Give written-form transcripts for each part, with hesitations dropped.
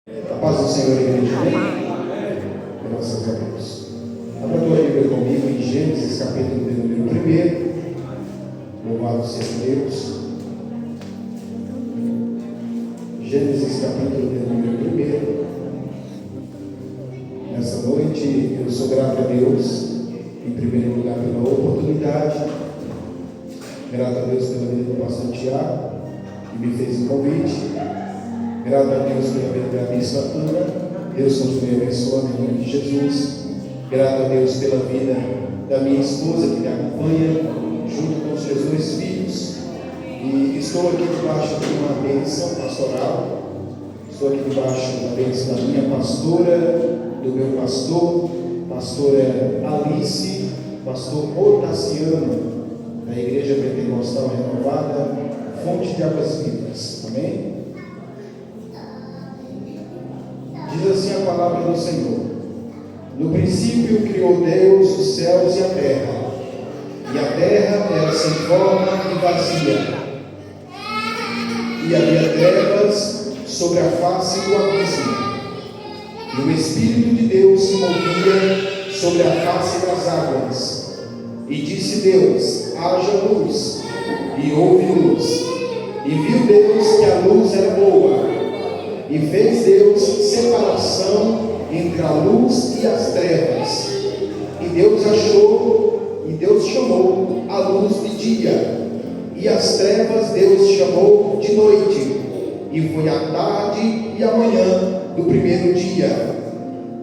A paz do Senhor, igreja. Amém. Graças a Deus. Abra a tua Bíblia comigo em Gênesis, capítulo de número 1. Louvado seja Deus. Gênesis, capítulo de número 1. Nessa noite, eu sou grato a Deus, em primeiro lugar, pela oportunidade. Grato a Deus pela vida do pastor Tiago, que me fez o convite. Grato a Deus pela vida da Bispa Ana. Deus continue abençoando em nome de Jesus. Grato a Deus pela vida da minha esposa, que me acompanha, junto com os seus dois filhos. E estou aqui debaixo de uma bênção pastoral. Estou aqui debaixo da bênção da minha pastora, do meu pastor, pastora Alice, pastor Otaciano, da Igreja Pentecostal Renovada, Fonte de Águas Vivas. Amém? Diz assim a palavra do Senhor: no princípio criou Deus os céus e a terra era sem forma e vazia, e havia trevas sobre a face do abismo, e o Espírito de Deus se movia sobre a face das águas. E disse Deus: haja luz, e houve luz. E viu Deus que a luz era boa, e fez Deus separação entre a luz e as trevas. E Deus chamou a luz de dia, e as trevas Deus chamou de noite. E foi a tarde e a manhã do primeiro dia.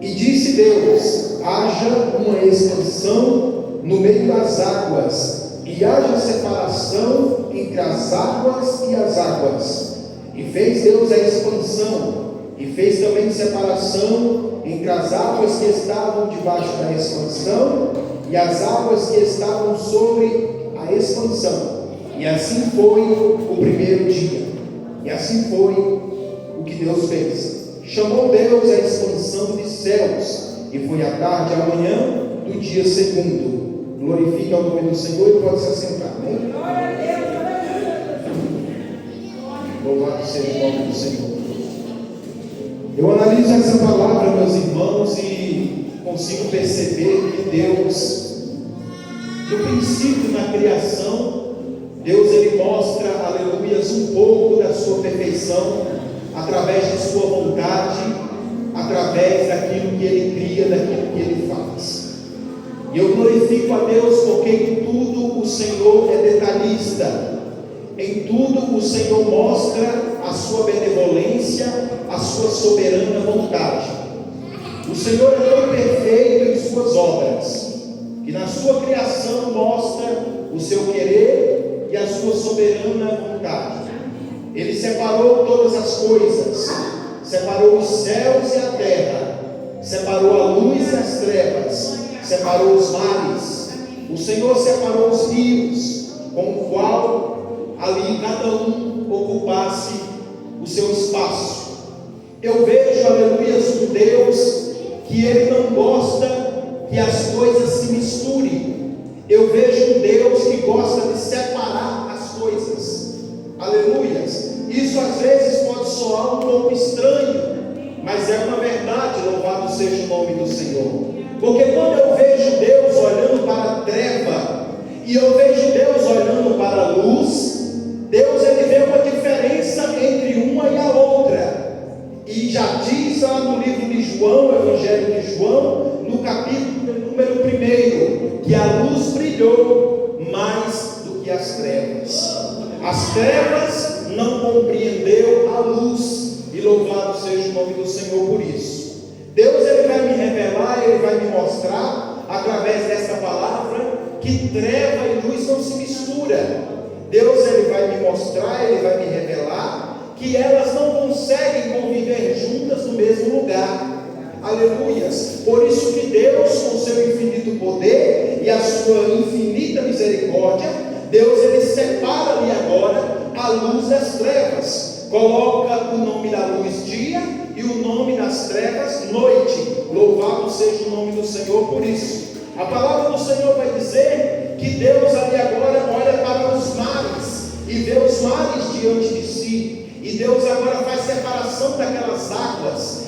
E disse Deus: haja uma expansão no meio das águas, e haja separação entre as águas e as águas. E fez Deus a expansão, e fez também separação entre as águas que estavam debaixo da expansão e as águas que estavam sobre a expansão. E assim foi o primeiro dia. E assim foi o que Deus fez. Chamou Deus a expansão de céus, e foi a tarde e a manhã do dia segundo. Glorifique ao nome do Senhor e pode se assentar. Amém? Louvado seja o nome do Senhor. Eu analiso essa palavra, meus irmãos, e consigo perceber que Deus, no princípio, na criação, Deus ele mostra, aleluias, um pouco da sua perfeição, através de sua vontade, através daquilo que ele cria, daquilo que ele faz. E eu glorifico a Deus porque em tudo o Senhor é detalhista. Em tudo o Senhor mostra a sua benevolência, a sua soberana vontade. O Senhor é tão perfeito em suas obras, que na sua criação mostra o seu querer e a sua soberana vontade. Ele separou todas as coisas, separou os céus e a terra, separou a luz e as trevas, separou os mares. O Senhor separou os rios, com o qual ali cada um ocupasse o seu espaço. Eu vejo, aleluia, um Deus que ele não gosta que as coisas se misturem. Eu vejo um Deus que gosta de separar as coisas. Aleluias. Isso às vezes pode soar um pouco estranho, mas é uma verdade. Louvado seja o nome do Senhor. Porque quando eu vejo Deus olhando para a treva e eu vejo Deus olhando para a luz, Deus ele vê uma diferença entre uma e a outra. E já diz lá no livro de João, Evangelho de João, no capítulo número 1, que a luz brilhou mais do que as trevas. As trevas não compreendeu a luz, e louvado seja o nome do Senhor por isso. Deus ele vai me revelar, ele vai me mostrar, através dessa palavra, que treva e luz não se misturam. Deus ele vai me mostrar, ele vai me revelar que elas não conseguem conviver juntas no mesmo lugar. Aleluias. Por isso que Deus, com seu infinito poder e a sua infinita misericórdia, Deus ele separa ali agora a luz das trevas. Coloca o nome da luz dia e o nome das trevas noite. Louvado seja o nome do Senhor por isso. A palavra do Senhor vai dizer que Deus ali agora olha para os mares e vê os mares diante de si. E Deus agora faz separação daquelas águas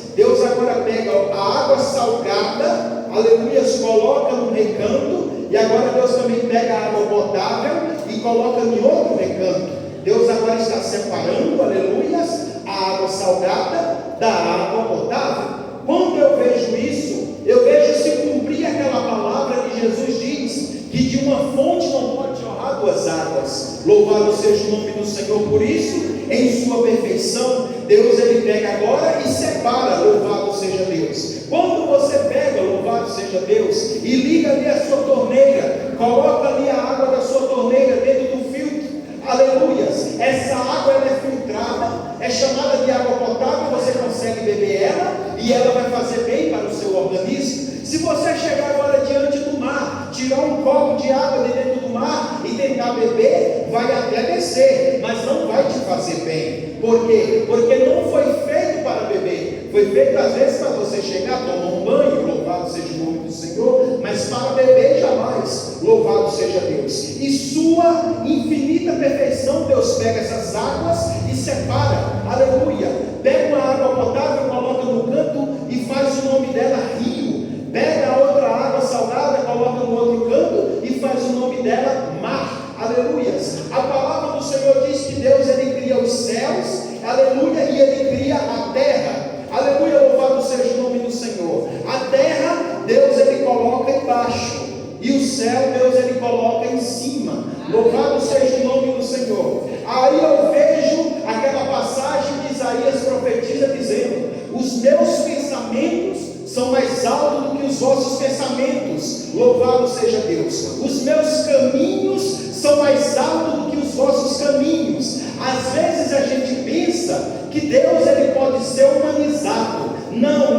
salgada, aleluia, coloca num recanto, e agora Deus também pega a água potável e coloca em outro recanto. Deus agora está separando, aleluia, a água salgada da água potável. Quando eu vejo isso, eu vejo se cumprir aquela palavra que Jesus diz, que de uma fonte não pode jorrar duas águas. Louvado seja o nome do Senhor por isso. Em sua perfeição, Deus ele pega agora e separa, louvado seja Deus. Quando você pega, louvado seja Deus, e liga ali a sua torneira, coloca ali a água da sua torneira dentro do filtro, aleluias, essa água ela é filtrada, é chamada de água potável, você consegue beber ela, e ela vai fazer bem para o seu organismo. Se você chegar agora diante do mar, tirar um copo de água de dentro do mar e tentar beber, vai até descer, mas não vai te fazer bem. Por quê? Porque não foi feito para beber, foi feito às vezes para você chegar, tomar um banho, louvado seja o nome do Senhor, mas para beber jamais, louvado seja Deus. E sua infinita perfeição, Deus pega essas águas e separa, aleluia, pega uma água potável, coloca no canto e faz o nome dela rio. Pega a outra água salgada, coloca no outro canto e faz o nome dela mar, aleluia. A palavra do Senhor diz que Deus ele cria os céus, aleluia, e ele cria a terra, aleluia, louvado seja o nome do Senhor. A terra, Deus ele coloca embaixo, e o céu, Deus ele coloca em cima, louvado seja o nome do Senhor. Aí eu vejo aquela passagem que Isaías profetiza dizendo: os meus pensamentos são mais altos do que os vossos pensamentos, louvado seja Deus. Os meus caminhos são mais altos do que os vossos caminhos. Às vezes a gente pensa que Deus ele pode ser humanizado. Não.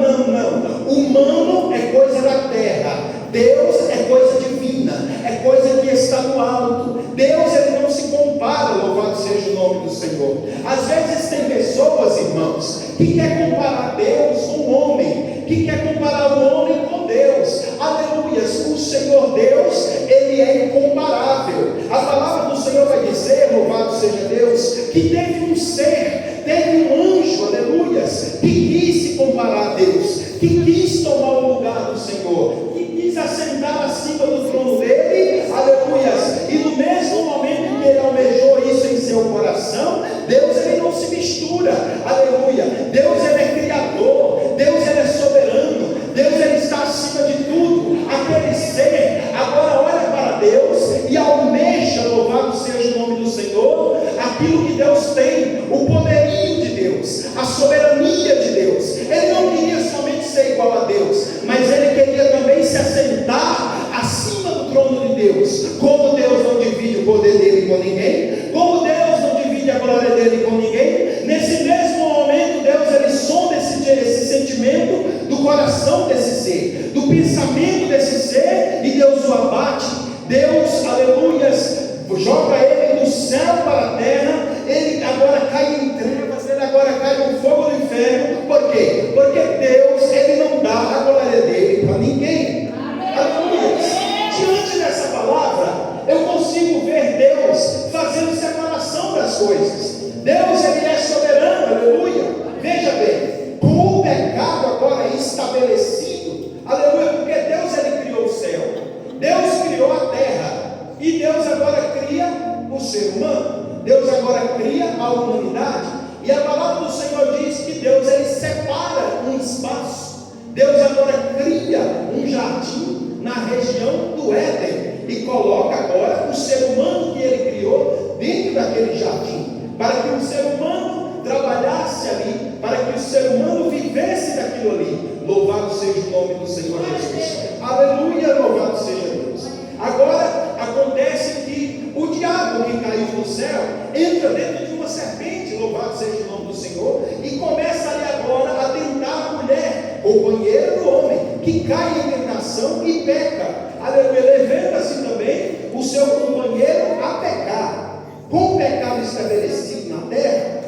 Humano é coisa da terra, Deus é coisa divina, é coisa que está no alto. Deus ele não se compara, louvado seja o nome do Senhor. Às vezes tem pessoas, irmãos, que quer comparar Deus com o homem, que quer comparar o homem com Deus. Aleluias, o Senhor Deus, ele é incomparável. A palavra do Senhor vai dizer, louvado seja Deus, que teve um ser, teve um anjo, aleluias, que quis se comparar a Deus, que quis tomar o lugar do Senhor, que quis assentar acima do trono dele, aleluias, e no mesmo momento em que ele almejou isso em seu coração, Deus ele não se mistura, aleluia. Deus ele é criador, Deus ele é soberano, Deus ele está acima de tudo. Aquele ser agora olha para Deus e almeja, louvado seja o nome do Senhor, aquilo que Deus tem, o poderio de Deus, a soberania de Deus. Ele não queria somente ser igual a Deus, mas ele queria também se assentar acima do trono de Deus. Como Deus não divide o poder dele com ninguém, como Deus não divide a glória dele com ninguém, nesse mesmo momento Deus ele sonda esse sentimento do coração desse ser, do pensamento desse ser, e Deus o abate. Deus, aleluias, joga ele do céu para a terra. Ele agora cai em trevas, ele agora cai no fogo do inferno. Por quê? Porque Deus ele não dá a glória dele para ninguém. Aleluia. Diante dessa palavra, eu consigo ver Deus fazendo separação das coisas. Deus ele é soberano, aleluia. Veja bem, com o pecado agora estabelecido, aleluia, porque Deus ele criou o céu, Deus criou a terra, e Deus agora cria o ser humano. Deus agora cria a humanidade, e a palavra do Senhor diz que Deus ele separa um espaço. Deus agora cria um jardim na região do Éden, e coloca agora o ser humano que ele criou dentro daquele jardim, para que o ser humano trabalhasse ali, para que o ser humano vivesse daquilo ali. Louvado seja o nome do Senhor Jesus. Aleluia, louvado seja Deus. Agora acontece que o diabo que caiu do céu entra dentro de uma serpente, louvado seja o nome do Senhor, e começa ali agora a tentar a mulher, companheira do homem, que cai em tentação e peca. Aleluia, levanta-se também o seu companheiro a pecar. Com o pecado estabelecido na terra,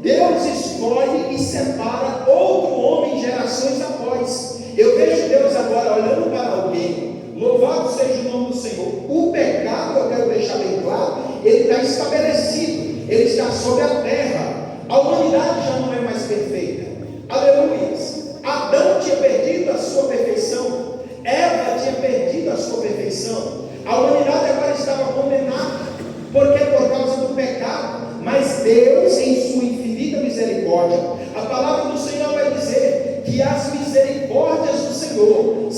Deus escolhe e separa outro homem gerações após. Eu vejo Deus agora olhando para alguém. Louvado seja o nome do Senhor. O pecado, eu quero deixar bem claro, ele está estabelecido, ele está sobre a terra. A humanidade já não é mais perfeita. Aleluia. Adão tinha perdido a sua perfeição.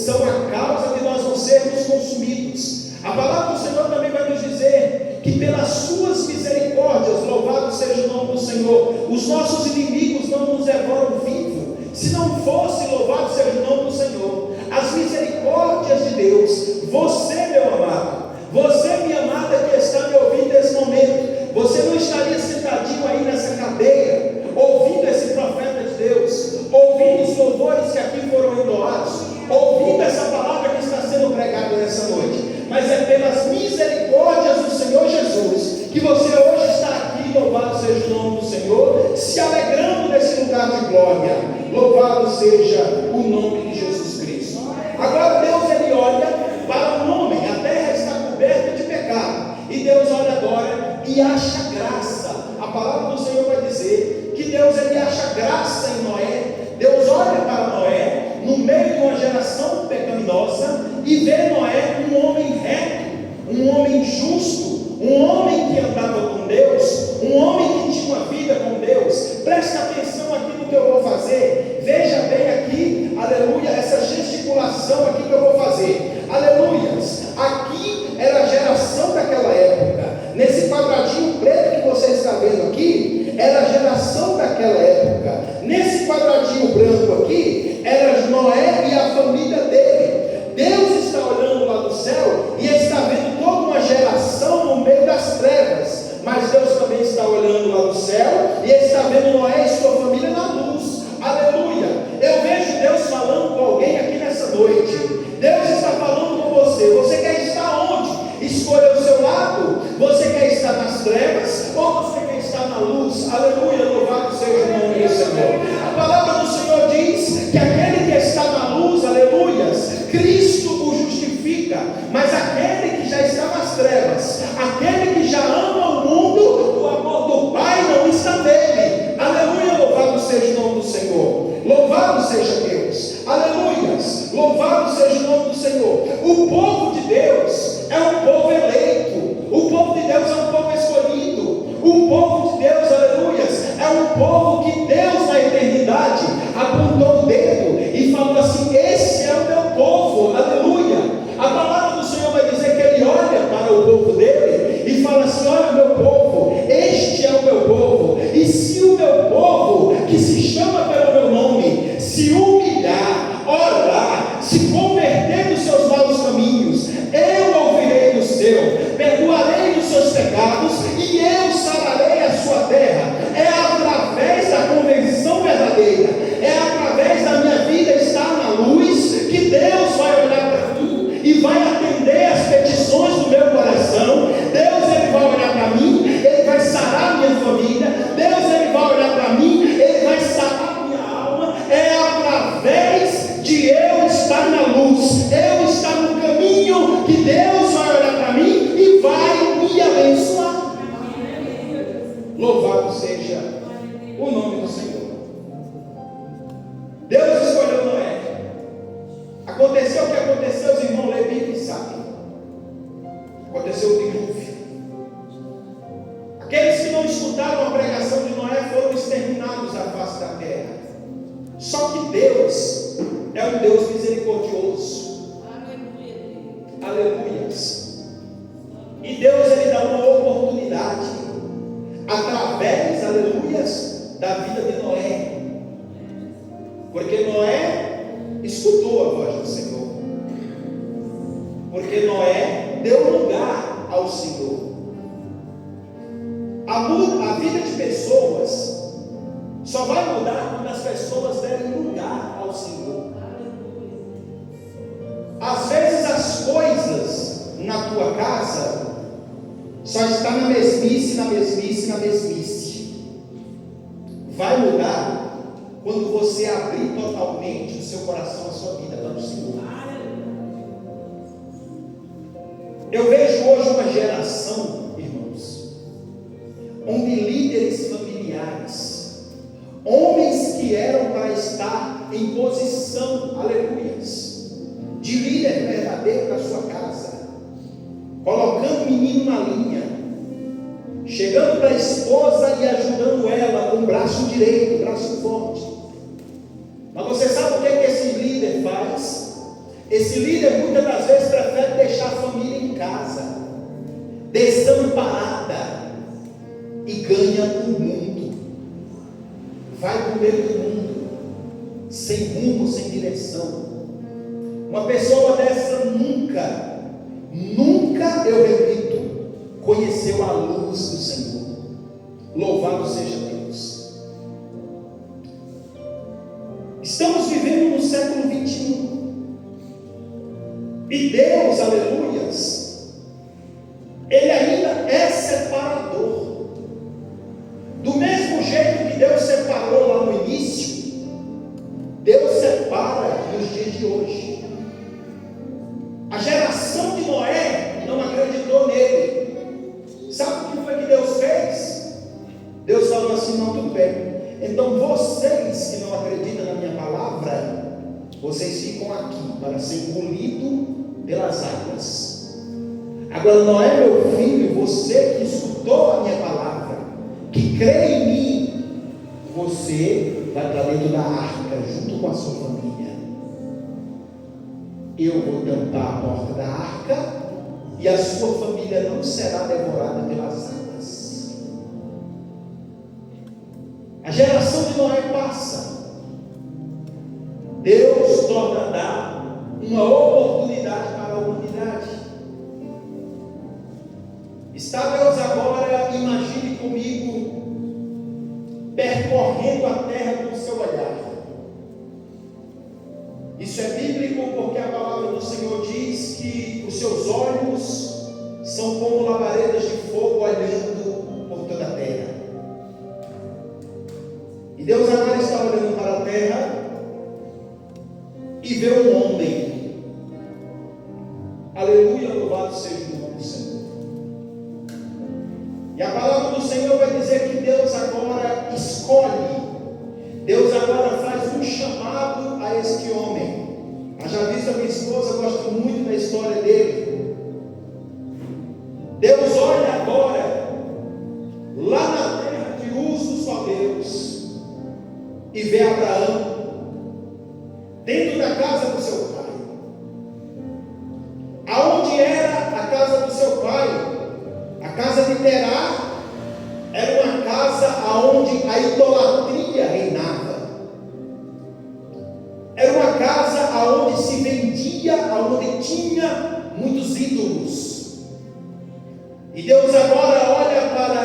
são a causa de nós não sermos consumidos. A palavra do Senhor também vai nos dizer que pelas suas misericórdias, louvado seja o nome do Senhor, os nossos inimigos não nos devoram vivo. Se não fosse, louvado seja o nome do Senhor, as misericórdias de Deus, você, meu amado, você, minha amada, que está me ouvindo nesse momento, você não estaria sentadinho aí nessa cadeira, ouvindo esse profeta de Deus, ouvindo os louvores que aqui foram entoados, ouvindo essa palavra que está sendo pregada nessa noite, mas é pelas misericórdias do Senhor Jesus que você hoje está aqui, louvado seja o nome do Senhor, se alegrando nesse lugar de glória. Louvado seja o nome de Jesus Cristo. Agora Deus, ele olha para o homem, a terra está coberta de pecado, e Deus olha agora e acha graça. A palavra do Senhor vai dizer que Deus, ele acha graça em Noé. Deus olha para Noé no meio de uma geração pecaminosa e vê Noé um homem reto, um homem justo, um homem que andava com Deus, um homem que tinha uma vida com Deus. Presta atenção aqui no que eu vou fazer. Veja bem aqui, aleluia, essa gesticulação aqui que eu vou fazer. Aleluias. Aqui era a geração daquela época. Nesse quadradinho preto que você está vendo aqui, era a geração daquela época. Nesse quadradinho branco aqui, era Noé e a família dele. Deus está olhando lá do céu e está vendo toda uma geração no meio das trevas, mas Deus também está olhando lá do céu e está vendo Noé e sua família na luz. Aleluia. Eu vejo Deus falando com alguém aqui nessa noite. Deus está falando com você. Você quer estar onde? Escolha o seu lado. Você quer estar nas trevas ou você quer estar na luz? Aleluia, louvado seja o nome do Senhor. A palavra do Senhor diz que aquele que está na luz, aleluias, Cristo o justifica, mas aquele que já está nas trevas, aquele que já ama o mundo, o amor do Pai não está nele. Aleluia, louvado seja o nome do Senhor. Louvado seja Deus. Aleluias, louvado seja o nome do Senhor. O povo de Deus é um povo eleito. O povo de Deus é um povo escolhido. O povo de Deus, aleluias, é um povo que Deus na eternidade apontou o dedo e falou assim: esse é o meu povo, aleluia. A palavra do Senhor vai dizer que ele olha para o povo dele e fala assim: olha, meu povo, este é o meu povo. E se o meu povo, que se chama pelo meu nome, se humilhar, orar, se converter dos seus maus caminhos, eu ouvirei o seu, perdoarei os seus pecados e eu sararei a sua terra. É através da conversão verdadeira, é através da minha vida estar na luz, que Deus vai olhar para mim e vai atender as petições do meu coração. Deus, ele vai olhar para mim, ele vai sarar minha família. Deus, ele vai olhar para mim, ele vai sarar minha alma. É através de eu estar na luz, eu estar no caminho, que Deus vai olhar para mim e vai me abençoar. Louvado seja o nome do Senhor. Deus escolheu Noé. Aconteceu o que aconteceu, os irmãos lê Bíblia e sabem. Aconteceu o dilúvio. Aqueles que não escutaram a pregação de Noé foram exterminados da face da terra. Só que Deus é um Deus misericordioso. Aleluias. E Deus, ele dá uma oportunidade através, aleluias, da vida de Noé. Porque Noé escutou a voz do Senhor. Porque Noé deu lugar ao Senhor. A vida de pessoas só vai mudar quando as pessoas derem lugar ao Senhor. Às vezes as coisas na tua casa só estão na mesmice, na mesmice, na mesmice. Vai mudar quando você abrir totalmente o seu coração, a sua vida para o Senhor. Eu vejo hoje uma geração, irmãos, onde líderes familiares, homens que eram para estar em posição, aleluias, de líder verdadeiro na sua casa, colocando o menino na linha, chegando para a esposa e ajudando ela com o braço direito, o braço forte. Mas você sabe o que esse líder faz? Esse líder muitas das vezes prefere deixar a família em casa, desamparada, e ganha o mundo. Vai para o meio do mundo, sem rumo, sem direção. Uma pessoa dessa nunca, eu repito, conheceu a luz do Senhor. Louvado seja Deus. Estamos vivendo no século 21. E Deus, aleluias, Ele ainda é separador. Do mesmo jeito que Deus separou lá no início, Deus separa nos dias de hoje. A geração de Noé não acreditou nele. Sabe o que foi que Deus fez? Deus falou assim: não, tudo bem. Então vocês que não acreditam na minha palavra, vocês ficam aqui para ser engolidos pelas águas. Agora, Noé, meu filho, você que escutou a minha palavra, que crê em mim, você vai para dentro da arca junto com a sua família. Eu vou tampar a porta da arca e a sua família não será devorada pelas águas. A geração de Noé passa. Deus torna a dar uma oportunidade para a humanidade. Está Deus agora, imagine comigo, percorrendo a terra com o seu olhar. Isso é bíblico porque a palavra do Senhor diz que os seus olhos são como labaredas de fogo olhando por toda a terra. E Deus agora está olhando para a terra e vê um homem. Aleluia, louvado seja o nome do Senhor. E a palavra do Senhor vai dizer que Deus agora escolhe, Deus agora faz um chamado a este homem. Já visto, a minha esposa gosta muito da história dele. Deus olha agora lá na terra de Uz dos Caldeus e vê Abraão dentro da casa do seu pai. Aonde era a casa do seu pai? A casa de Terá era uma casa aonde a idolatria reinava. Era uma casa aonde se vendia, aonde tinha muitos ídolos. E Deus agora olha para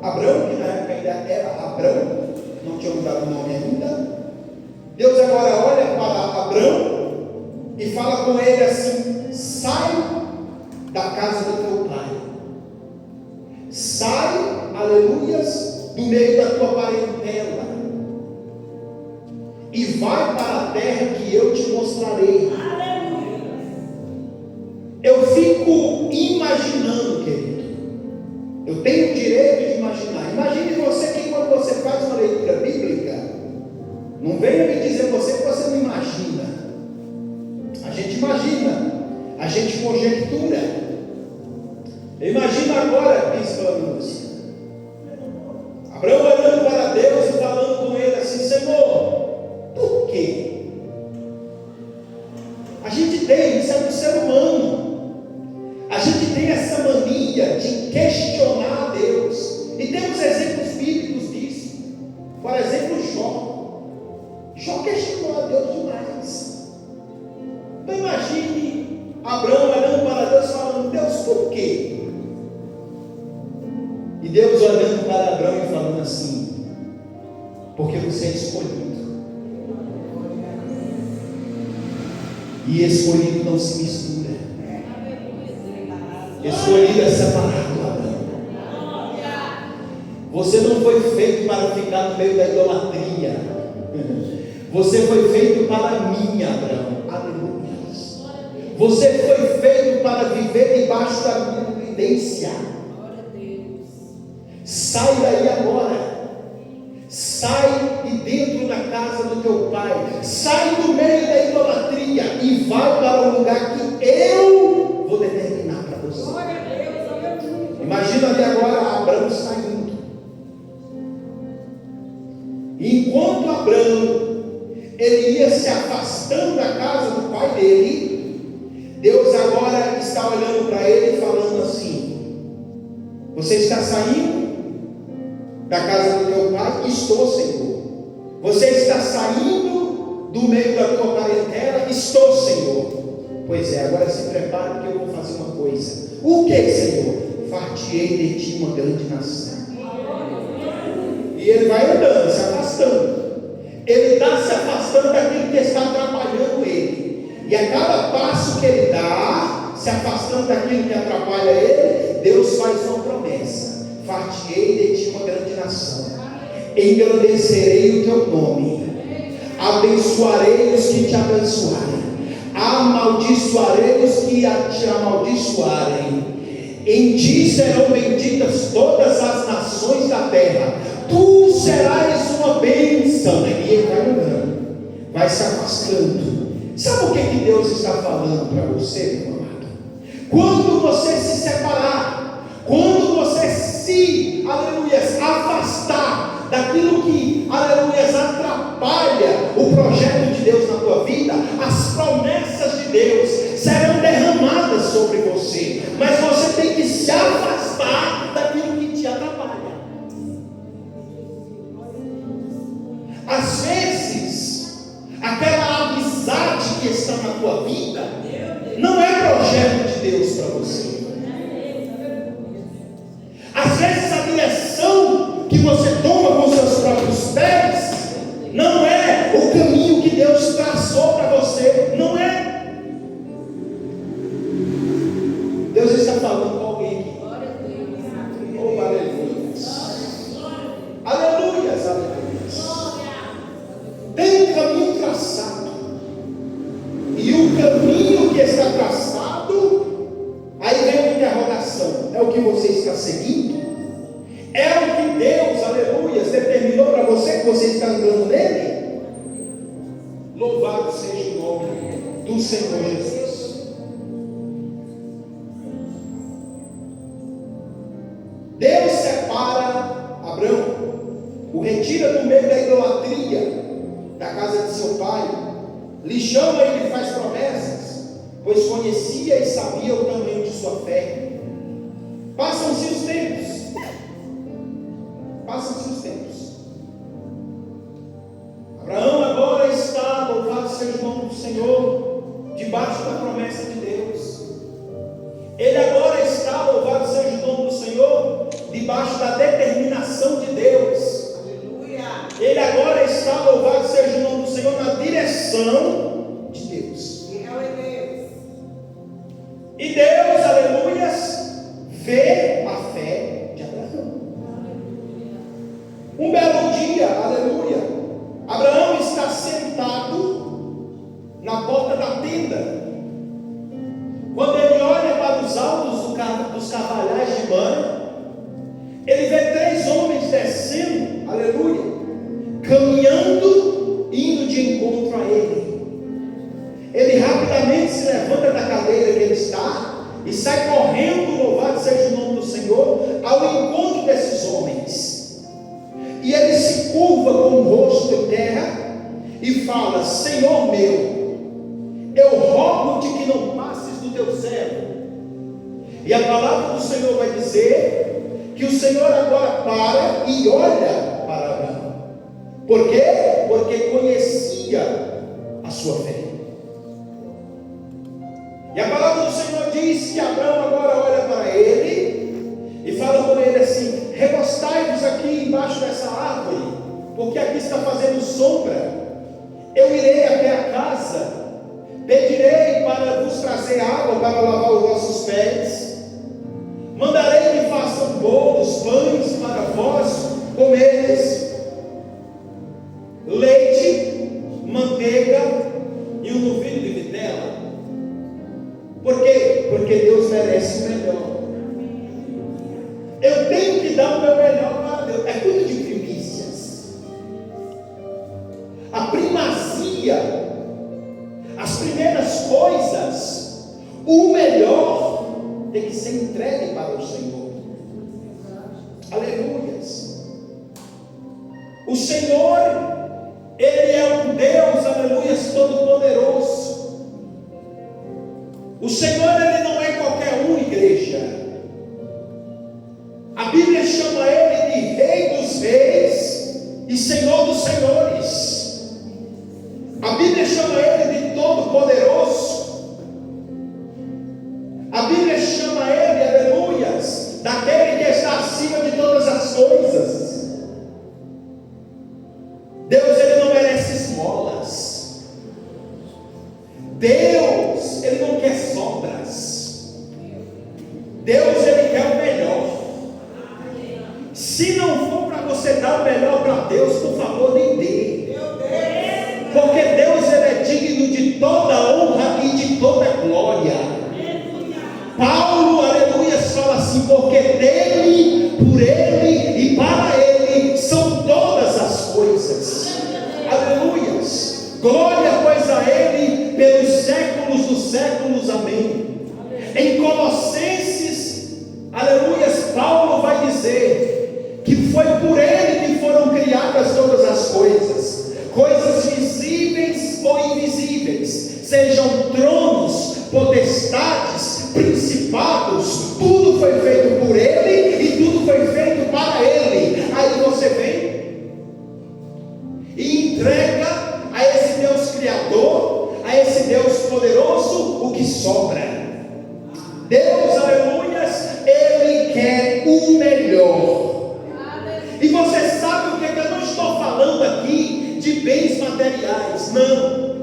Abraão, que na época ainda era Abrão, não tinha mudado o nome ainda. Deus agora olha para Abrão e fala com ele assim: sai da casa do teu pai, sai, aleluias, do meio da tua parentela, e vai para a terra que eu te mostrarei. Eu fico imaginando, querido, eu tenho o direito de imaginar. Imagine você que quando você faz uma leitura bíblica, não venha me dizer você que você não imagina. A gente imagina, a gente conjectura. Eu imagino agora, bispo Lúcia, Abraão olhando para Deus e falando com ele assim: Senhor, por quê? A gente tem, isso é do ser humano. A gente tem essa mania de questionar a Deus. E temos exemplos bíblicos disso. Por exemplo, Jó questionou a Deus demais. Então imagine Abraão olhando para Deus falando: Deus, por quê? E Deus olhando para Abraão e falando assim: porque você é escolhido. E escolhido não se mistura. Escolhido é separado, Abraão. Você não foi feito para ficar no meio da idolatria. Você foi feito para mim, Abraão. Aleluia. Você foi feito para viver debaixo da minha providência. Sai daí agora. Sai de dentro da casa do teu pai. Sai do meio da idolatria e vai para o lugar que eu vou determinar para você. Imagina ali agora Abraão saindo. Enquanto Abraão ele ia se afastando da casa do pai dele, Deus agora está olhando para ele e falando assim: você está saindo da casa do teu pai? Estou, Senhor. Você está saindo do meio da tua parentela? Estou, Senhor. Pois é, agora se prepare, porque eu vou fazer uma coisa. O que, Senhor? Far-te-ei de ti uma grande nação. E ele vai andando, se afastando. Ele está se afastando daquilo que está atrapalhando ele. E a cada passo que ele dá, se afastando daquilo que atrapalha ele, Deus faz uma promessa: far-te-ei de ti uma grande nação, engrandecerei o teu nome, abençoarei os que te abençoarem, amaldiçoarei os que te amaldiçoarem. Em ti serão benditas todas as nações da terra. Tu serás uma bênção. E ele vai andando, vai se afastando. Sabe o que Deus está falando para você, meu amado? Quando você se separar, quando você se, aleluias, afastar daquilo que, aleluias, atrapalha o projeto de Deus na tua vida, as promessas de Deus serão derramadas sobre você. Mas você tem que se afastar daquilo que te atrapalha. Às vezes, aquela amizade que está na tua vida não é projeto de Deus para você. Às vezes a direção que você toma com seus próprios pés não é o caminho que Deus traçou para você. Não é. Deus está falando com alguém aqui. Oh, aleluias. Aleluias, aleluias. Tem um caminho traçado. E o caminho que está traçado, aí vem uma interrogação: é o que você está seguindo? É o que Deus, aleluias, determinou para você, que você está andando nele? Louvado seja o nome do Senhor Jesus. Deus separa Abraão, o retira do meio da idolatria da casa de seu pai, lhe chama e lhe faz promessas, pois conhecia e sabia o tamanho de sua fé. Passam-se os tempos. Passam-se os tempos. Abraão agora está, louvado seja o nome do Senhor, debaixo da promessa de Deus. Ele agora está, louvado seja o nome do Senhor, debaixo da determinação de Deus. Aleluia. Ele agora está, louvado seja o nome do Senhor, na direção de Deus. E Deus, aleluias, vê a fé de Abraão. Um belo dia, aleluia, Abraão está sentado na porta da tenda. Quando ele olha para os altos dos carvalhais de Mamre, ele vê 3 homens descendo, aleluia, caminhando, indo de encontro a ele. Ele rapidamente se levanta da cadeira que ele está e sai correndo, louvado seja o nome do Senhor, ao encontro desses homens. E ele se curva com o rosto em terra e fala: Senhor meu, eu rogo-te que não passes do teu servo. E a palavra do Senhor vai dizer que o Senhor agora para e olha para Abraão. Por quê? Porque conhecia a sua fé. E a palavra do Senhor diz que Abraão agora olha para ele e fala com ele assim: recostai-vos aqui embaixo dessa árvore, porque aqui está fazendo sombra. Eu irei até a casa, pedirei para vos trazer água para lavar os vossos pés, mandarei que façam bolos, pães para vós comeres, leite, manteiga e um novilho de vitela. Por quê? Porque Deus merece o melhor. Eu tenho que dar o meu melhor para Deus. É tudo de primícias. A primazia, as primeiras coisas, o melhor tem que ser entregue para o Senhor. Aleluias. O Senhor Ele é um Deus, aleluia, todo-poderoso. O Senhor, Ele não é qualquer um, igreja. A Bíblia chama Ele de Rei dos Reis e Senhor dos Senhores. A Bíblia chama Ele de Todo-Poderoso. A Bíblia chama Ele, aleluias, daquele que está acima de todas as coisas. Deus, Ele não merece esmolas. Deus, Ele não quer sobras. Deus, Ele quer o melhor. Se não for para você dar o melhor para Deus, por favor, nem dê. Porque Deus, Ele é digno de toda honra e de toda glória. Paulo, aleluia, fala assim: porque dele, por ele e para ele são todas as coisas. Aleluias. Glória, pois, a ele pelos séculos dos séculos. Amém. Em Colossenses, aleluias, Paulo vai dizer que foi por ele que foram criadas todas as coisas, coisas visíveis ou invisíveis, sejam tronos, potestades, principados, tudo foi feito por ele e tudo foi feito para ele. Aí você vem e entrega a esse Deus Criador, a esse Deus poderoso, o que sobra. Deus, aleluias, Ele quer o melhor. E você sabe o que eu não estou falando aqui de bens materiais, não.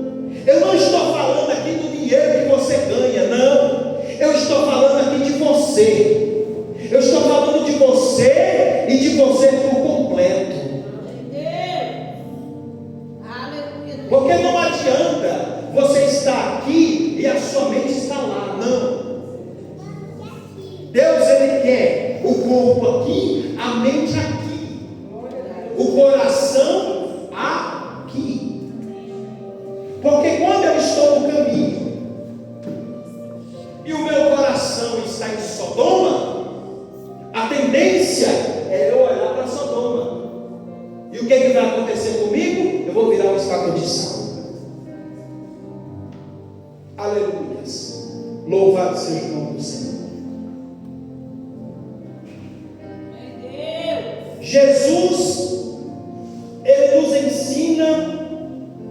Eu não estou falando aqui do dinheiro que você ganha, não. Eu estou falando aqui de você. Eu estou falando de você e de você por completo. Porque não adianta você estar aqui e a sua mente está lá, não. Deus, Ele quer o corpo aqui, a mente aqui, o coração aqui. Porque quando eu estou no caminho e o meu coração está em Sodoma, a tendência é eu olhar para Sodoma. E o que vai acontecer comigo? Eu vou virar uma estátua de sal. Aleluias. Louvado seja o nome do Senhor. Jesus, Ele nos ensina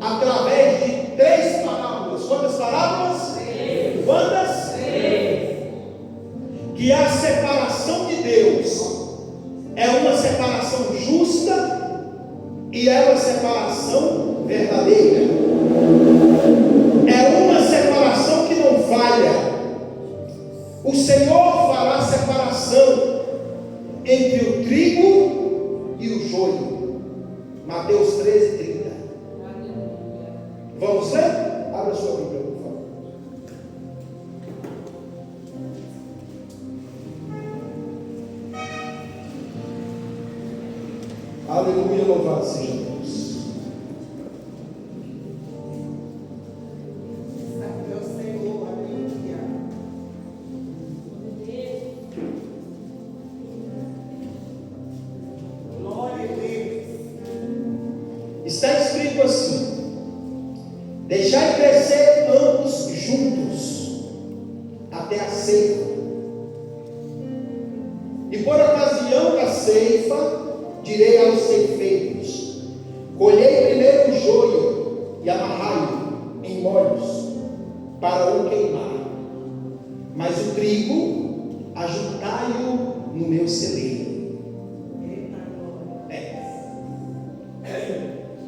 através de 3 parábolas. Quantas parábolas? 3. Quantas? 3. Que a separação de Deus é uma separação justa e é uma separação verdadeira. É uma separação que não falha. O Senhor fará separação entre o trigo e o joio. Mateus 13:30. Vamos ler? Abra sua Bíblia, por favor. Aleluia, louvado seja Deus. Está escrito assim: deixai crescer ambos juntos até a ceifa, e por ocasião da ceifa direi aos ceifeiros: colhei primeiro o joio e amarrai-o em molhos para o queimar, mas o trigo ajuntai-o no meu celeiro.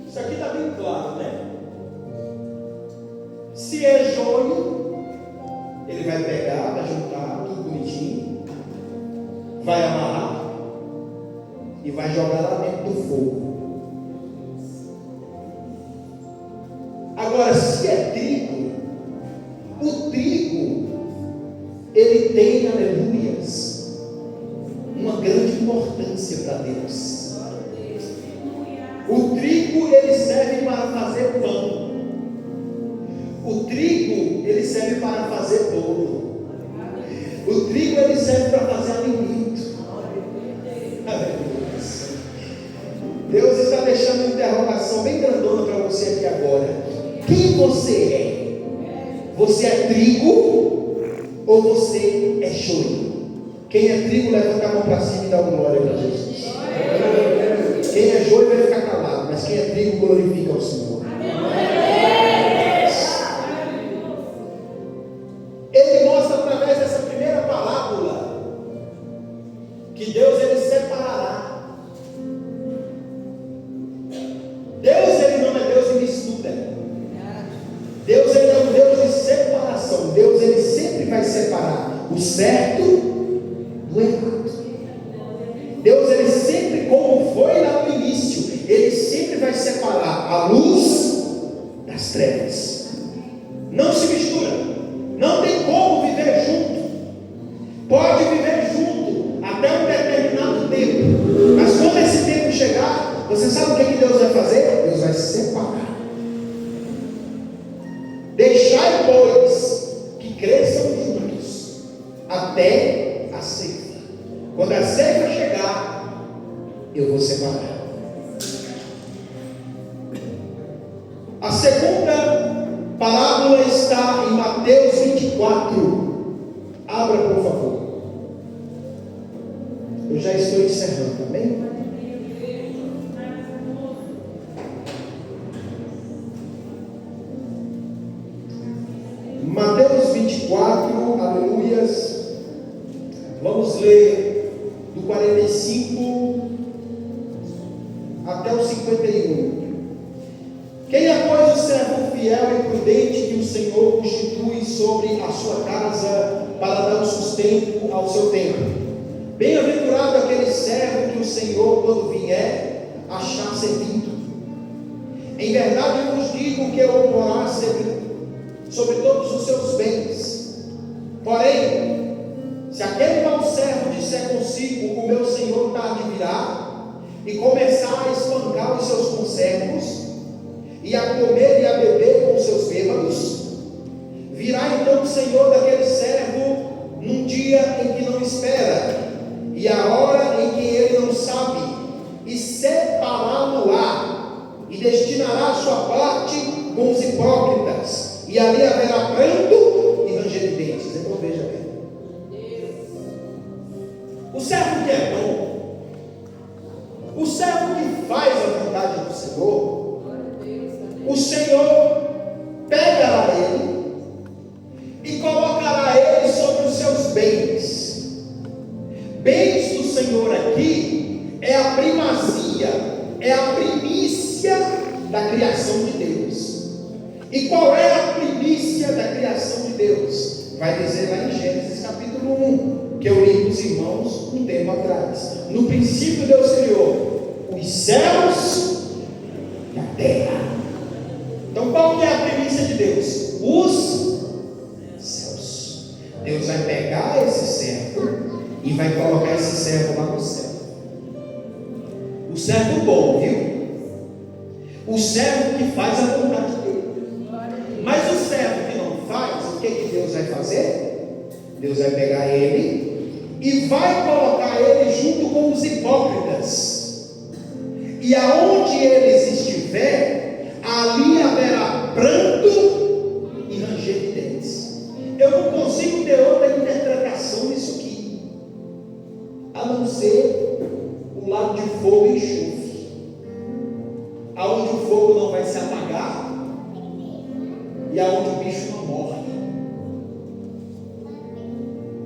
Isso aqui está bem claro, né? Se é joio, ele vai pegar, vai juntar tudo bonitinho, vai amarrar e vai jogar lá dentro do fogo. Agora, se é trigo, o trigo, ele tem, aleluias, uma grande importância para Deus. O trigo, ele serve para fazer pão. O trigo, ele serve para fazer bolo. O trigo, ele serve para fazer alimento. Deus está deixando uma interrogação bem grandona quem você é. Você é trigo ou você é joio? Quem é trigo, levanta a mão para cima e dá uma glória para Jesus. Quem é joio vai ficar calado, mas quem é trigo glorifica o Senhor. Ele mostra através dessa primeira parábola que Deus ele separará. Deus ele não é Deus de mistura. Deus ele é um Deus de separação. Deus ele sempre vai separar o certo do errado. Deus ele sempre, como foi lá no início, ele sempre vai separar a luz das trevas. Não se mistura. Não tem como viver junto. Pode viver junto até um determinado tempo, mas quando esse tempo chegar, você sabe o que Deus vai fazer? Deus vai separar. Deixai, pois, que cresçam juntos até a ceifa. Quando a ceifa chegar, eu vou separar. A segunda parábola está em Mateus 24. Abra, por favor. Eu já estou encerrando, amém? Mateus 24, aleluias. Vamos ler do 45 até o 51. Quem é, pois, o servo fiel e prudente que o Senhor constitui sobre a sua casa para dar o sustento ao seu tempo? Bem-aventurado aquele servo que o Senhor, quando vier, achar servindo. Em verdade eu vos digo que ele porá sobre todos os seus bens. Porém, se aquele mau servo disser consigo, o meu Senhor tarde virá, e começar a espancar os seus conservos, e a comer e a beber com os seus bêbados, virá então o Senhor daquele servo num dia em que não espera, e a hora em que ele não sabe, e separá-lo-á, e destinará a sua parte com os hipócritas, e ali haverá pranto e ranger de dentes. Então veja bem, o servo que é bom, o servo que faz a vontade do Senhor, o Senhor pegará ele e colocará ele sobre os seus bens. Bens do Senhor aqui é a primazia, é a primícia da criação de Deus. E qual é a primícia da criação de Deus? Vai dizer lá em Gênesis capítulo 1, que eu li com os irmãos um tempo atrás. No princípio Deus criou os céus e a terra. Então qual que é a primícia de Deus? Os céus. Deus vai pegar esse servo e vai colocar esse servo lá no céu. O servo bom, viu? O servo que faz a vontade dele. Mas o servo que não faz, o que Deus vai fazer? Deus vai pegar ele e vai colocar ele junto com os hipócritas. E aonde eles estiverem, ali haverá pranto e ranger de dentes. Eu não consigo ter outra interpretação nisso aqui, a não ser o lago de fogo e enxofre, aonde o fogo não vai se apagar e aonde o bicho não morre.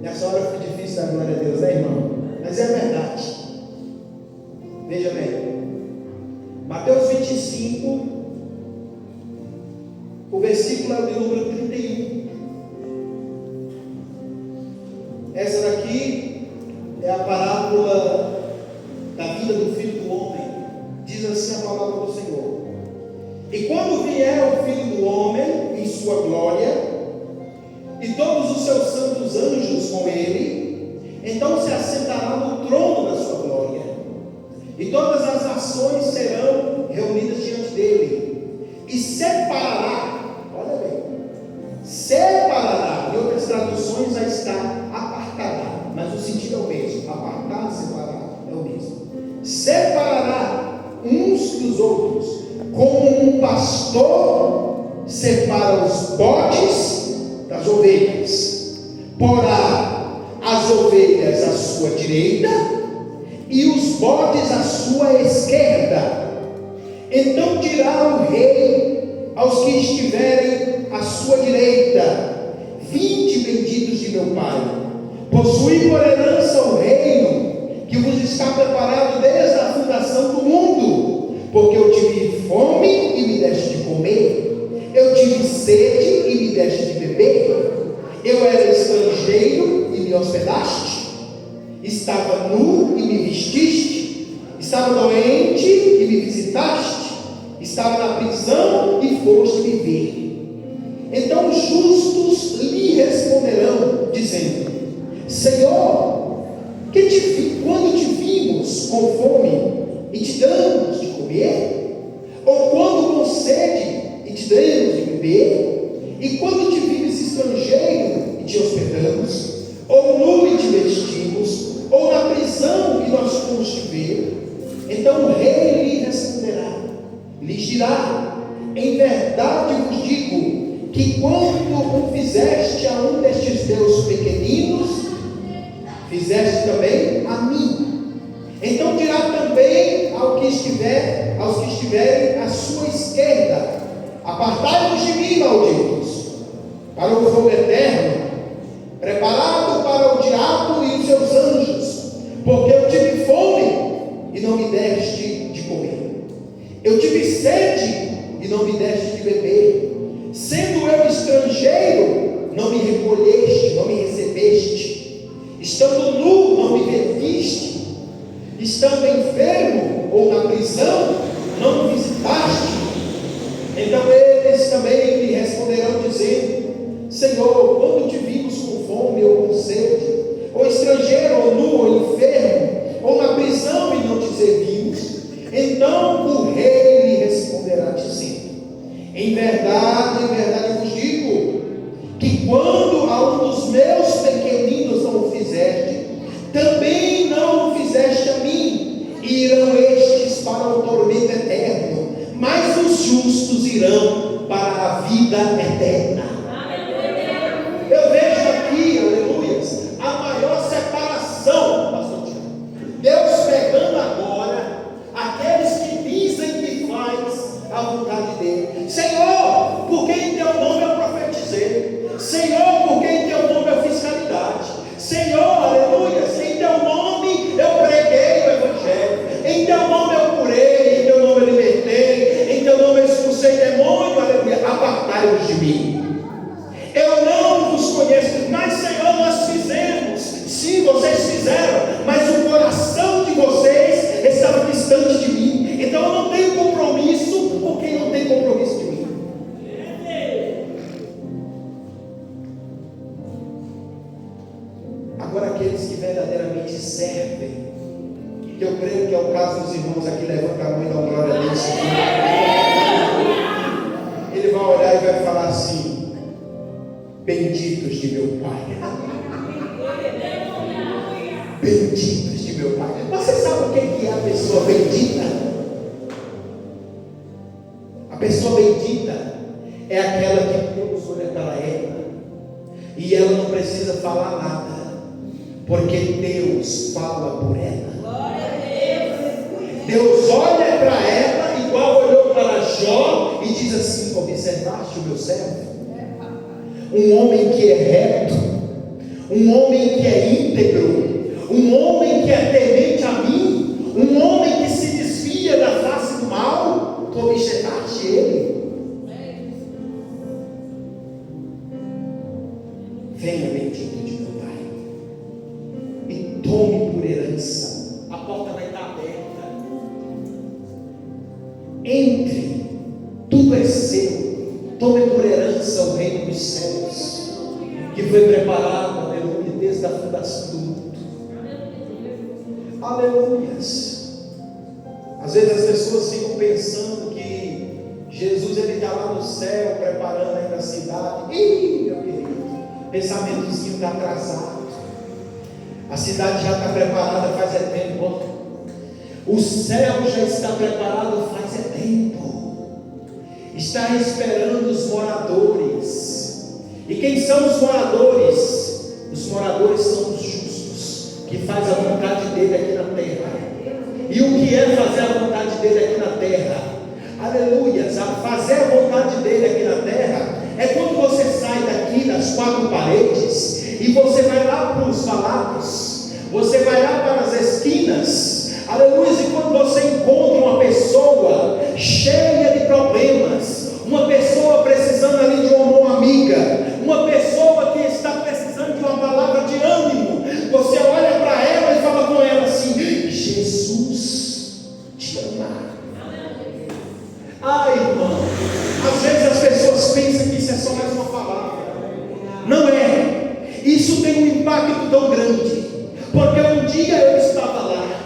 Nessa hora fica difícil dar glória a Deus, né, irmão? Mas é a verdade. Veja bem, Mateus 25, o versículo é o de número 31. Essa daqui é a parábola da vida do Filho do Homem. Diz assim a palavra do Senhor: e quando vier o Filho do Homem em sua glória, e todos os seus santos anjos com ele, então se assentará no trono da sua glória, e todas as nações serão reunidas diante dele, e separará, olha bem, separará, em outras traduções já está apartará, mas o sentido é o mesmo, apartar, separar, é o mesmo. Separará uns dos outros, como um pastor separa os bodes das ovelhas, porá as ovelhas à sua direita e os bodes à sua esquerda. Então dirá o rei aos que estiverem à sua direita: vinde, benditos de meu Pai, possuí por herança o reino que vos está preparado desde a fundação do mundo, porque eu tive fome e me deste de comer, eu tive sede e me deste de beber, eu era estrangeiro e me hospedaste, estava nu e me vestiste, estava doente e me visitaste, estava na prisão e foste me ver. Então os justos lhe responderão, dizendo: Senhor, quando te vimos com fome e te damos de comer? Ou quando com sede e te damos de beber? E quando te vimos estrangeiro e te hospedamos? Ou nu e te vestimos? Ou na prisão e nós fomos te ver? Então o rei lhe responderá, lhes dirá: em verdade vos digo, que quando o fizeste a um destes teus pequeninos, fizeste também a mim. Então dirá também aos que estiverem à sua esquerda: apartai-vos de mim, malditos, para o fogo eterno, preparado para o diabo e os seus anjos, porque eu tive fome e não me deste de comer, eu tive sede e não me deste de beber, sendo eu estrangeiro, não me recolheste, não me recebeste, estando nu, não me vestiste, estando enfermo ou na prisão, não me visitaste. Então eles também lhe responderão, dizendo: Senhor, quando te vimos com fome ou com sede, ou estrangeiro, ou nu, ou enfermo, ou na prisão e não te servimos? Então o rei lhe responderá, dizendo: em verdade vos digo, que quando a um dos meus pequeninos não o fizeste, também não o fizeste a mim. E irão estes para o tormento eterno, mas os justos irão para a vida eterna. Eu vejo aqui, aleluias, a maior separação, pastor Tiago. Deus pegando agora aqueles que dizem que faz a vontade dele. Senhor, porque em teu nome eu profetizei. Senhor, porque em teu nome eu fiz caridade. Senhor, aleluia, em teu nome eu preguei o evangelho. Em teu nome eu curei, em teu nome eu libertei, em teu nome eu expulsei demônio, aleluia. Apartai-vos de mim. Eu não vos conheço, mas Senhor, nós fizemos. Sim, vocês fizeram, mas o coração de vocês estava distante de mim. Então eu não tenho compromisso com quem não tem compromisso de mim. Agora aqueles que verdadeiramente servem, que eu creio que é o caso dos irmãos aqui, levanta a mão e dá uma glória a Deus. Ele vai olhar e vai falar assim: benditos de meu Pai, benditos de meu Pai. Você sabe o que é a pessoa bendita? A pessoa bendita é aquela que Deus olha para ela e ela não precisa falar nada, porque Deus fala por ela. Deus olha para ela igual olhou para Jó e diz assim: observaste o meu servo? Um homem que é reto, um homem que é íntegro, um homem que é temente a mim, um homem que se desvia da face do mal. Tu observaste ele? Venha, bendito de meu Pai, e tome por herança. A porta vai estar aberta. Entre, tudo é seu. Tome por herança o reino dos céus, que foi preparado, aleluia, desde a fundação do mundo. Aleluias. Às vezes as pessoas ficam pensando que Jesus está lá no céu preparando ainda a cidade. Ih, meu querido, pensamentozinho está atrasado. A cidade já está preparada faz tempo. O céu já está preparado faz tempo. está esperando os moradores. E quem são os moradores? Os moradores são os justos, que fazem a vontade dele aqui na terra. E o que é fazer a vontade dele aqui na terra? Aleluia! Fazer a vontade dele aqui na terra é quando você sai daqui das quatro paredes e você vai lá para os palatos, você vai lá para as esquinas, aleluia, e quando você encontra uma pessoa cheia de problemas, uma pessoa precisando ali de uma mão amiga, uma pessoa que está precisando de uma palavra de ânimo, você olha para ela e fala com ela assim: Jesus te ama. Ai, irmão, às vezes as pessoas pensam que isso é só mais uma palavra. Não é. Isso tem um impacto tão grande, porque um dia eu estava lá,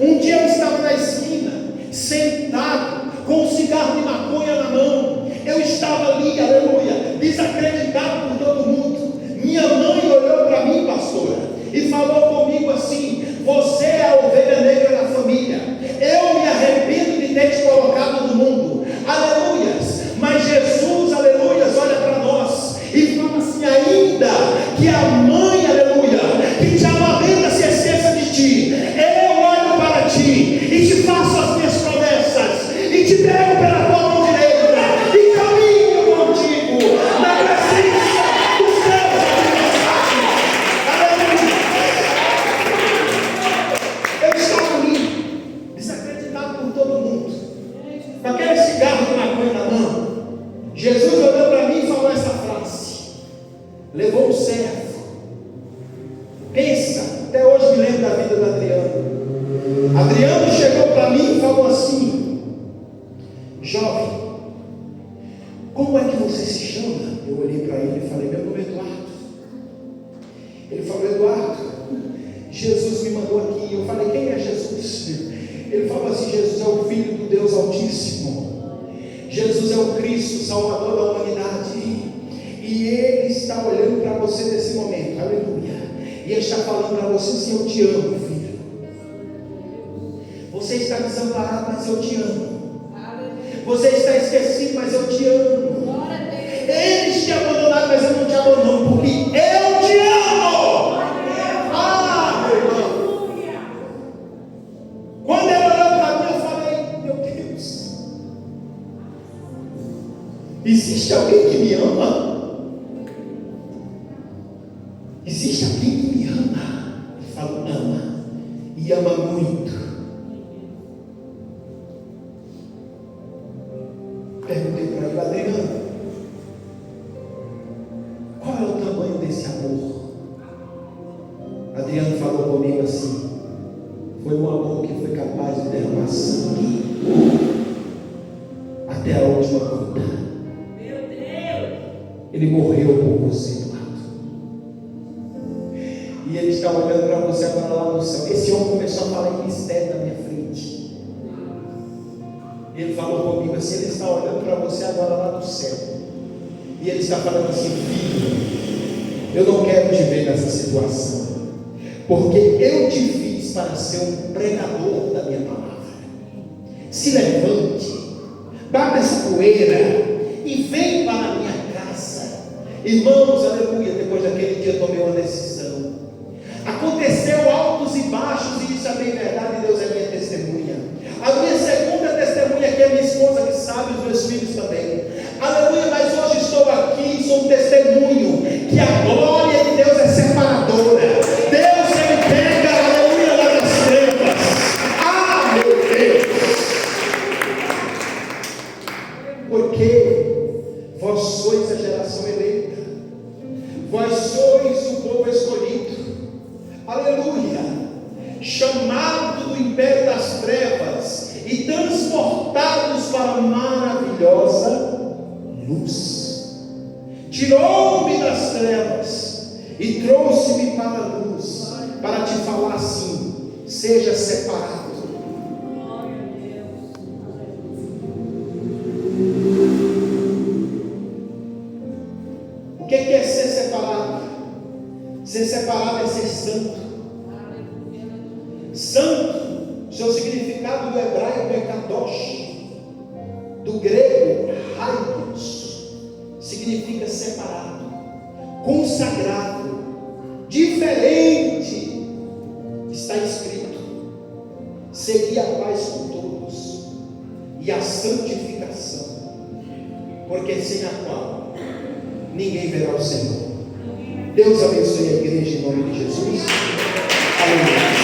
um dia eu estava na esquina, sentado, com um cigarro de maconha na mão. Eu estava ali, aleluia, desacreditado por todo mundo. Minha mãe olhou para mim, pastora, e falou comigo assim: você é a ovelha negra da família. Eu me arrependo de ter te colocado no mundo, aleluia, mas Jesus, aleluia, olha para nós e fala assim: ainda que a mãe, aleluia, que te amamenta se esqueça de ti, eu olho para ti e te faço as minhas promessas, e te pego pela tua mão direita e caminho contigo na presença dos teus adversários. Aleluia. Eu estava ali, desacreditado por todo mundo, com aquele cigarro de maconha na mão. Jesus olhou para mim e falou essa frase: levou um servo. Pensa, até hoje me lembro da vida do Adriano. Adriano chegou para mim e falou assim: jovem, como é que você se chama? Eu olhei para ele e falei: meu nome é Eduardo. Ele falou: Eduardo, Jesus me mandou aqui. Eu falei: quem é Jesus? Ele falou assim: Jesus é o Filho do Deus Altíssimo. Jesus é o Cristo, Salvador da humanidade, e Ele está olhando para você nesse momento, aleluia, e Ele está falando para você assim: eu te amo, filho. Você está desamparado, mas eu te amo. Você está esquecido, mas eu te amo. Eles te abandonaram, mas eu não te abandono, porque eu te amo. Ah, meu irmão, quando Ele olhou para mim, eu falei: meu Deus, existe alguém que me ama? Existe alguém que me ama? Ele falou: ama, e ama muito. Perguntei para ele: Adriano, qual é o tamanho desse amor? Adriano falou comigo assim: foi um amor que foi capaz de derramar sangue até a última gota. Ele morreu por você, Eduardo. E Ele está olhando para você agora lá no céu. Esse homem começou a falar em mistério na minha frente. Ele falou comigo assim: Ele está olhando para você agora lá do céu. E Ele está falando assim: filho, eu não quero te ver nessa situação, porque eu te fiz para ser um pregador da minha palavra. Se levante, bata essa poeira e vem para a minha casa. Irmãos, aleluia, depois daquele dia tomei uma decisão. Aconteceu altos e baixos, e isso é bem verdade. Deus é minha testemunha. A minha segunda testemunha aqui é minha esposa, que sabe, os meus filhos também. Aleluia, mas hoje estou aqui, sou um testemunho que a glória de Deus é separadora. Deus, Ele pega, aleluia, lá das trevas. Ah, meu Deus! Porque vós sois a geração eleita, vós sois o povo escolhido, aleluia, chamado do império das trevas e transportados para a maravilhosa luz. Tirou-me das trevas e trouxe-me para a luz, para te falar assim: seja separado. O que é ser separado? Ser separado é ser santo. Santo, seu significado do hebraico é kadosh, do grego Hairos significa separado, consagrado, diferente. Está escrito: segui a paz com todos e a santificação, porque sem a qual ninguém verá o Senhor. Deus abençoe a igreja em nome de Jesus. Aleluia.